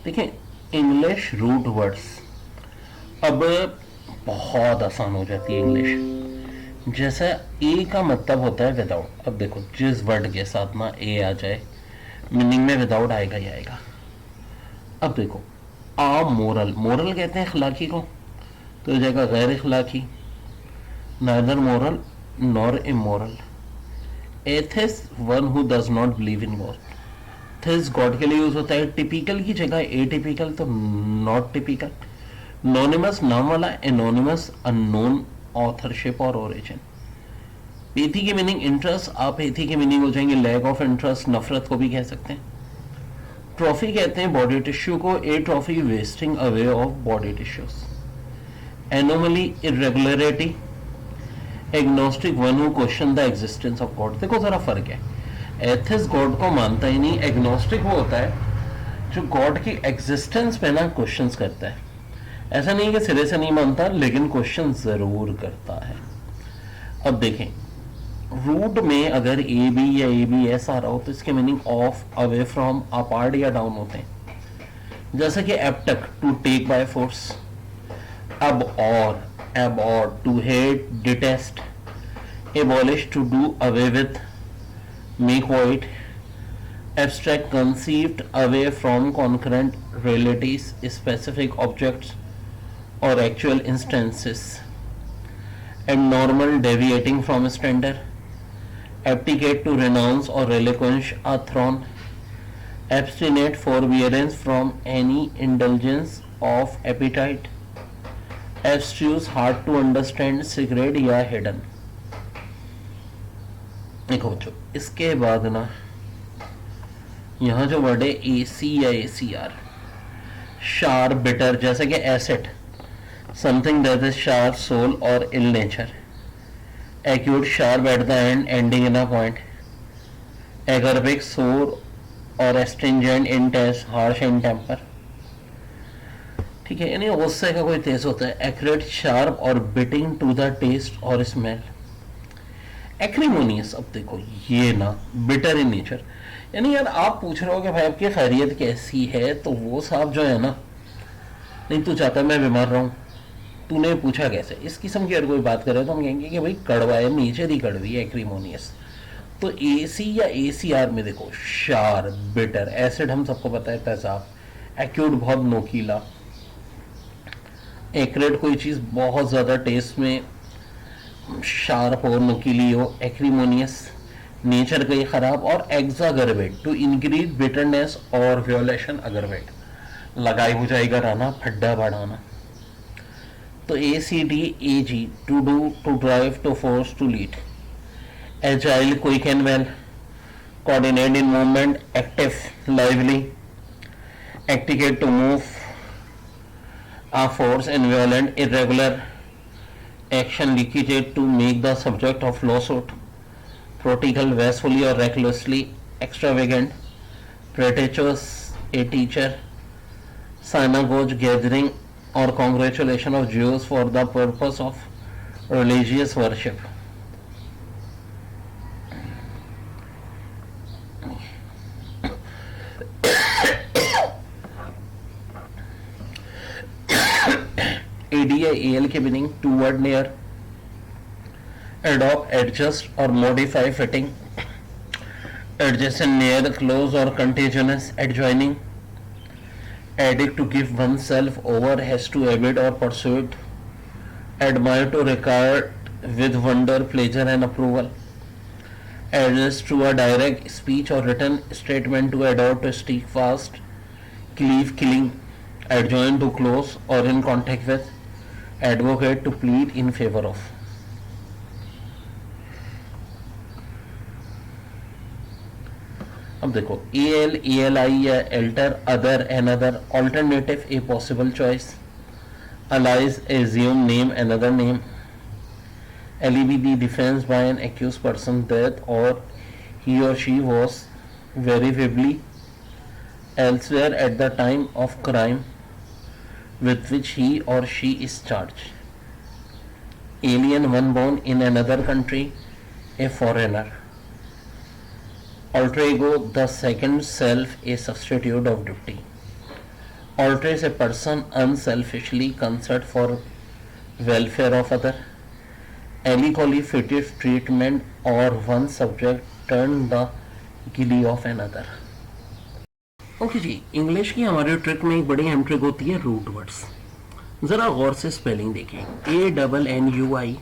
देखिए, English root words अब बहुत आसान हो जाती है इंग्लिश। जैसा ए का मतलब होता है विदाउट। अब देखो, जिस वर्ड के साथ ना ए आ जाए, मीनिंग में विदाउट आएगा ही आएगा। अब देखो, आ मोरल, मोरल कहते हैं अखलाकी को, तो हो जाएगा गैर अखलाकी। Neither moral nor immoral. Atheist one who does not believe in God. This God के लिए यूज होता है। टिपिकल की जगह ए टिपिकल, तो नॉट टिपिकल। नोनिमस नाम वाला, एनोनिमस अननोन ऑथरशिप और ओरिजिन। पेथी की मीनिंग इंटरेस्ट, आप पेथी की मीनिंग हो जाएंगे लैक ऑफ इंटरेस्ट, नफरत को भी कह सकते हैं। ट्रॉफी कहते हैं बॉडी टिश्यू को, atrophy wasting away of body tissues. Anomaly irregularity, agnostic one who question the existence of God. देखो जरा फर्क है, एथिस्ट गॉड को मानता ही नहीं, एग्नोस्टिक वो होता है जो गॉड की एग्जिस्टेंस पे ना क्वेश्चंस करता है। ऐसा नहीं कि सिरे से नहीं मानता, लेकिन क्वेश्चन जरूर करता है। अब देखें, रूट में अगर ए बी या ए बी एस आ रहा हो तो इसके meaning of, away from, apart या डाउन होते हैं। जैसे कि abduct, to take by force. अब और, abhor, to hate, detest. Abolish, to do away with, make void. Abstract, conceived away from concurrent realities, specific objects और actual instances. abnormal, deviating from standard. Abdicate, to renounce or relinquish a throne. Abstinate, forbearance from any indulgence of appetite. Abstruse, hard to understand, secret या hidden। देखो बच्चों, इसके बाद ना यहाँ जो word है ए सी या ए सी आर, शार, बिटर, जैसे कि asset, something that is sharp, soul or ill nature. Acute, sharp at the end, ending in a point. Acerbic, sore or astringent in taste, harsh in temper. ठीक है, यानी गुस्से का कोई तेज होता है। एक्यूरेट, शार्प और बिटिंग टू द टेस्ट और स्मेल। एक्रीमोनियस, अब देखो ये ना बिटर इन नेचर, यानी यार आप पूछ रहे हो कि भाई आपकी खैरियत कैसी है, तो वो साहब जो है ना, नहीं तू चाहता मैं बीमार रहूं, तूने पूछा कैसे, इस किस्म की अगर कोई बात करे तो हम कहेंगे कि भाई कड़वा है, नेचर ही कड़वी है, एक्रीमोनियस। तो ए सी या ए सी आर में देखो, शार, बिटर, एसिड हम सबको पता है तेजाब, एक्यूट बहुत नोकीला, एक्रेट कोई चीज़ बहुत ज़्यादा टेस्ट में शार्प हो, नुकीली हो, एक्रीमोनियस नेचर का ही खराब, और एक्सागरवेट, टू इंक्रीज बिटरनेस और वियोलेशन, अगरवेट लगाई हो जाएगा रहना, फड्डा बढ़ाना। तो A C D A G, to do, to drive, to force, to lead. Agile, quick and well, coordinate in movement, active, lively. एक्टिकेट, to move, a force and violent, irregular action, leakage, to make the subject of lawsuit. Prodigal, wastefully or recklessly, extravagant. Pretentious, a teacher. Synagogue, gathering or congratulation of Jews for the purpose of religious worship. ADA AL के meaning toward, near, adopt, adjust or modify, fitting, adjacent, near, close or contiguous, adjoining. Addict, to give oneself over, has to abet or pursue it. Admire, to regard with wonder, pleasure and approval. Address, to a direct speech or written statement, to adore, to stick fast, cleave, killing. Adjoin, to close or in contact with. Advocate, to plead in favor of. अब देखो, AL, ALI या alter, other, another, alternative, a possible choice. Allies, assume, name, another name. LEBD, defense by an accused person that or he or she was verifiably elsewhere at the time of crime with which he or she is charged. Alien, one born in another country, a foreigner. Alter ego, the second self, a substitute of duty. Altruist a person unselfishly concerned for welfare of other, एलिकोलिफेटिव treatment और one subject turn the guilt of another. Okay जी, English की हमारे trick में एक बड़ी अहम trick होती है रूट वर्ड्स। जरा गौर से स्पेलिंग देखें, ANNUI,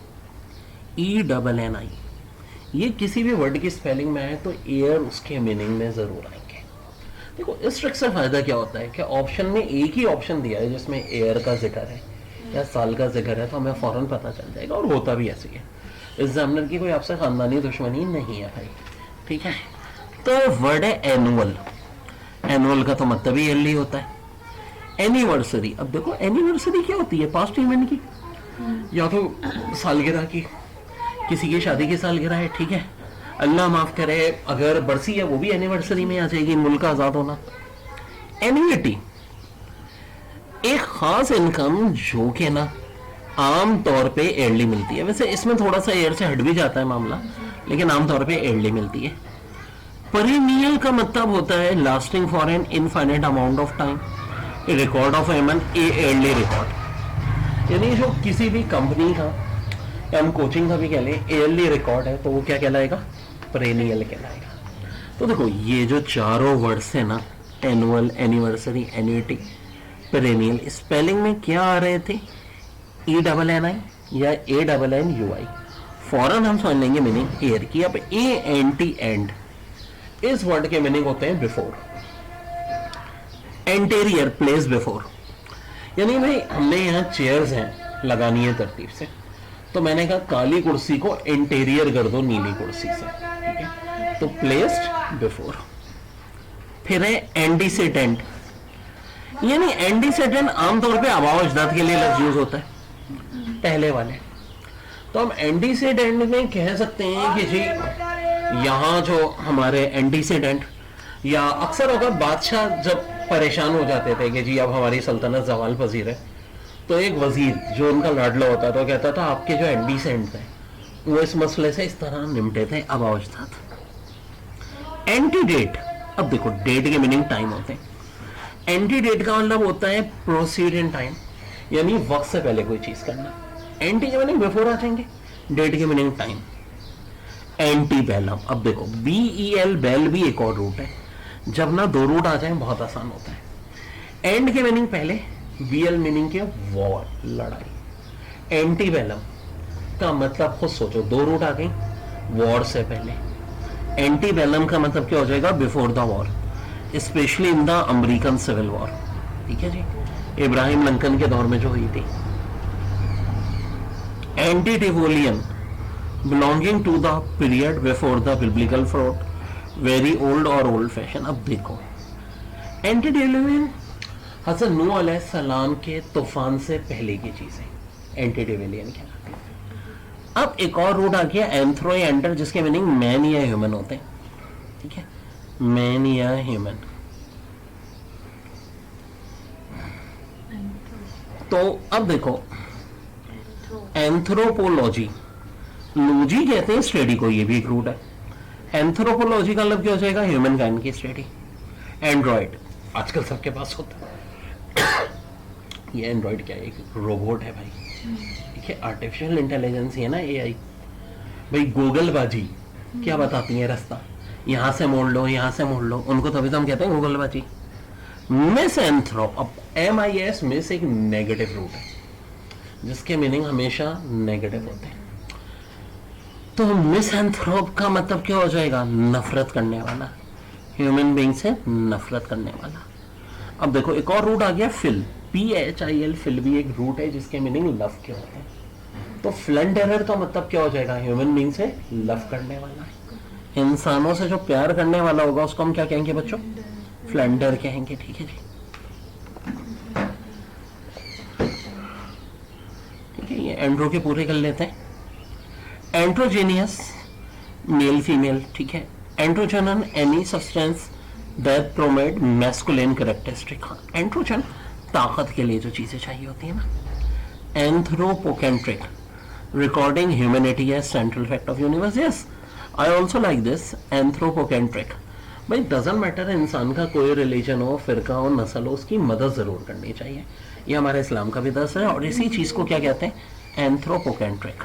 ये किसी भी वर्ड की स्पेलिंग में आए तो एयर उसके मीनिंग में जरूर आएंगे। देखो इस ट्रिक से फायदा क्या होता है कि ऑप्शन में एक ही ऑप्शन दिया है जिसमें एयर का जिक्र है या साल का जिक्र है, तो हमें फौरन पता चल जाएगा, और होता भी ऐसे ही है। एग्जामिनर की कोई आपसे खानदानी दुश्मनी नहीं है भाई, ठीक है। तो वर्ड है एनुअल, एनुअल का तो मतलब ही ईयरली होता है। एनिवर्सरी, अब देखो एनिवर्सरी क्या होती है, पास्ट इवेंट की, या तो सालगिरह की, किसी की शादी की सालगिरह है, ठीक है। अल्लाह माफ करे अगर बरसी है वो भी एनिवर्सरी में आ जाएगी, मुल्क का आजाद होना। एन्युइटी, एक खास इनकम जो कि ना आम तौर पे ईयरली मिलती है, वैसे इसमें थोड़ा सा ईयर से हट भी जाता है मामला, लेकिन आमतौर पे ईयरली मिलती है। पेरिनियल का मतलब होता है lasting for an infinite amount of time, record of एमन ए ईयरली रिकॉर्ड, यानी जो किसी भी कंपनी का या हम कोचिंग का भी कह लें ईयरली रिकॉर्ड है तो वो क्या कहलाएगा, पेरिनियल कहलाएगा। तो देखो ये जो चारों वर्ड्स है ना, annual, anniversary, annuity, perennial, spelling में क्या आ रहे थे, ENNI या ANNUI, फौरन हम समझ लेंगे मीनिंग ईयर की। अब ANT एंड, इस वर्ड के मीनिंग होते हैं बिफोर, एंटेरियर, प्लेस बिफोर, यानी भाई हमने यहाँ चेयर्स हैं लगानी है तरतीब से, तो मैंने कहा काली कुर्सी को इंटीरियर कर दो नीली कुर्सी से, ठीक है, तो प्लेस्ड बिफोर। फिर है एंटीसेडेंट, यानी एंटीसेडेंट आमतौर पे आबाओ अजदाद के लिए लफ्ज यूज होता है, पहले वाले। तो हम एंटीसेडेंट में कह सकते हैं कि जी यहाँ जो हमारे एंटीसेडेंट, या अक्सर होगा बादशाह जब परेशान हो जाते थे कि जी अब हमारी सल्तनत जवाल पजीर है, तो एक वजीर जो उनका लाडला होता था कहता था आपके जो एंटीसेडेंट थे वो इस मसले से इस तरह निपटे थे, अब अवजदात। एंटीडेट, अब देखो डेट के मीनिंग टाइम होते हैं, एंटीडेट का मतलब होता है प्रोसीड इन टाइम, यानी वक्त से पहले कोई चीज करना। एंटी के मीनिंग बिफोर आ जाएंगे, डेट के मीनिंग टाइम। एंटी बेलम, अब देखो BEL, बेल भी एक और रूट है, जब ना दो रूट आ जाए बहुत आसान होता है। एंड के मीनिंग पहले, BL मीनिंग के वॉर, लड़ाई। एंटी बेलम का मतलब खुद सोचो, दो रूट आ गई, वॉर से पहले। एंटी बेलम का मतलब क्या हो जाएगा, before the war, specially in the American civil war, ठीक है जी, इब्राहिम लिंकन के दौर में जो हुई थी। Antediluvian, belonging to the period before the biblical flood, very old और ओल्ड फैशन। अब देखो एंटीटिवोलियन हज़रत नूह अलैहिस्सलाम के तूफान से पहले की चीजें एंटीटिवोलियन कहलाती है। अब एक और रूट आ गया एंथ्रोएंटर, जिसके मीनिंग मैन या ह्यूमन होते हैं, ठीक है, मैन या ह्यूमन। तो अब देखो एंथ्रोपोलॉजी, लॉजी कहते हैं स्टडी को, ये भी एक रूट है। एंथ्रोपोलॉजी का मतलब क्या हो जाएगा, ह्यूमन काइंड की स्टडी। एंड्रॉइड आजकल सबके पास होता है, ये एंड्रॉइड क्या है, एक रोबोट है भाई, ठीक है, आर्टिफिशियल इंटेलिजेंस है ना, AI। भाई गूगल बाजी क्या बताती है रास्ता, यहाँ से मोड़ लो, यहाँ से मोड़ लो, उनको तभी तो हम कहते हैं गूगल बाजी। मिसएंथ्रोप, अब MIS, मिस एक नेगेटिव रूट है जिसके मीनिंग हमेशा नेगेटिव होते हैं। तो मिसएंथ्रोप का मतलब क्या हो जाएगा, नफरत करने वाला, ह्यूमन बीइंग से नफरत करने वाला। अब देखो एक और रूट आ गया फिल, PHIL, फिल भी एक रूट है जिसके मीनिंग लव के होते हैं। तो फ्लंडरर का मतलब क्या हो जाएगा, ह्यूमन बीइंग से लव करने वाला, इंसानों से जो प्यार करने वाला होगा उसको हम क्या कहेंगे बच्चों, फ्लंडर कहेंगे, ठीक है जी, ठीक है। ये एंड्रो के पूरे कर लेते हैं। एंड्रोजेनियस, मेल फीमेल, ठीक है। Androgen, any substance that provide masculine characteristic, androgen ताकत के लिए जो चीजें चाहिए होती है ना। Anthropocentric, regarding humanity as central fact of universe, yes I also like this, anthropocentric, भाई डजेंट मैटर इंसान का कोई रिलीजन हो, फिरका हो, नस्ल हो, उसकी मदद ज़रूर करनी चाहिए। ये हमारे इस्लाम का भी दर्स है। और इसी चीज़ को क्या कहते हैं? एंथ्रोपोकेंट्रिक।